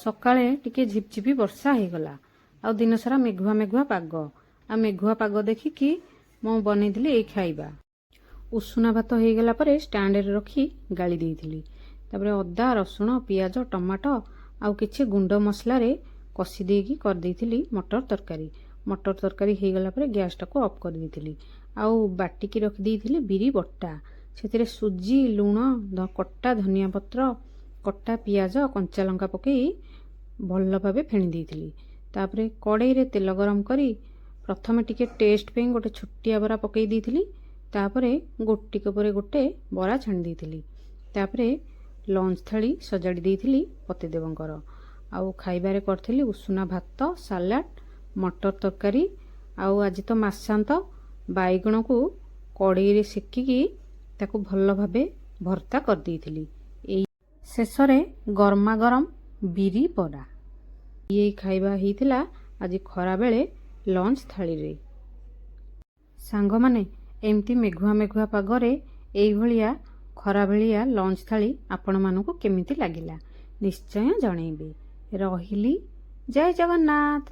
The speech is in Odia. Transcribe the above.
ସକାଳେ ଟିକେ ଝିପଝିପି ବର୍ଷା ହେଇଗଲା। ଆଉ ଦିନସାରା ମେଘୁଆ ମେଘୁଆ ପାଗ। ଆଉ ମେଘୁଆ ପାଗ ଦେଖିକି ମୁଁ ବନେଇଥିଲି ଏଇ ଖାଇବା। ଉଷୁନା ଭାତ ହେଇଗଲା ପରେ ଷ୍ଟାଣ୍ଡରେ ରଖି ଗାଳି ଦେଇଥିଲି। ତାପରେ ଅଦା, ରସୁଣ, ପିଆଜ, ଟମାଟୋ ଆଉ କିଛି ଗୁଣ୍ଡ ମସଲାରେ କଷି ଦେଇକି କରିଦେଇଥିଲି ମଟର ତରକାରୀ। ମଟର ତରକାରୀ ହେଇଗଲା ପରେ ଗ୍ୟାସଟାକୁ ଅଫ୍ କରିଦେଇଥିଲି। ଆଉ ବାଟିକି ରଖିଦେଇଥିଲି ବିରି ବଟା। ସେଥିରେ ସୁଜି, ଲୁଣ, କଟା ଧନିଆ ପତ୍ର, କଟା ପିଆଜ, କଞ୍ଚା ଲଙ୍କା ପକେଇ ଭଲ ଭାବେ ଫେଣି ଦେଇଥିଲି। ତାପରେ କଡ଼େଇରେ ତେଲ ଗରମ କରି ପ୍ରଥମେ ଟିକେ ଟେଷ୍ଟ ପାଇଁ ଗୋଟେ ଛୋଟିଆ ବରା ପକେଇ ଦେଇଥିଲି। ତାପରେ ଗୋଟିକ ପରେ ଗୋଟେ ବରା ଛାଣି ଦେଇଥିଲି। ତାପରେ ଲଞ୍ଚ ଥାଳି ସଜାଡ଼ି ଦେଇଥିଲି ପତିଦେବଙ୍କର। ଆଉ ଖାଇବାରେ କରିଥିଲି ଉଷୁନା ଭାତ, ସାଲାଡ଼, ମଟର ତରକାରୀ। ଆଉ ଆଜି ତ ମାସାନ୍ତ, ବାଇଗଣକୁ କଡ଼େଇରେ ସେକିକି ତାକୁ ଭଲ ଭାବେ ଭର୍ତ୍ତା କରିଦେଇଥିଲି। ଏଇ ଶେଷରେ ଗରମା ଗରମ ବିରି ବରା। ଏଇ ଖାଇବା ହେଇଥିଲା ଆଜି ଖରାବେଳେ ଲଞ୍ଚ ଥାଳିରେ। ସାଙ୍ଗମାନେ, ଏମିତି ମେଘୁଆ ମେଘୁଆ ପାଗରେ ଏଇଭଳିଆ ଖରାବେଳିଆ ଲଞ୍ଚ ଥାଳି ଆପଣମାନଙ୍କୁ କେମିତି ଲାଗିଲା ନିଶ୍ଚୟ ଜଣେଇବେ। ରହିଲି, ଜୟ ଜଗନ୍ନାଥ।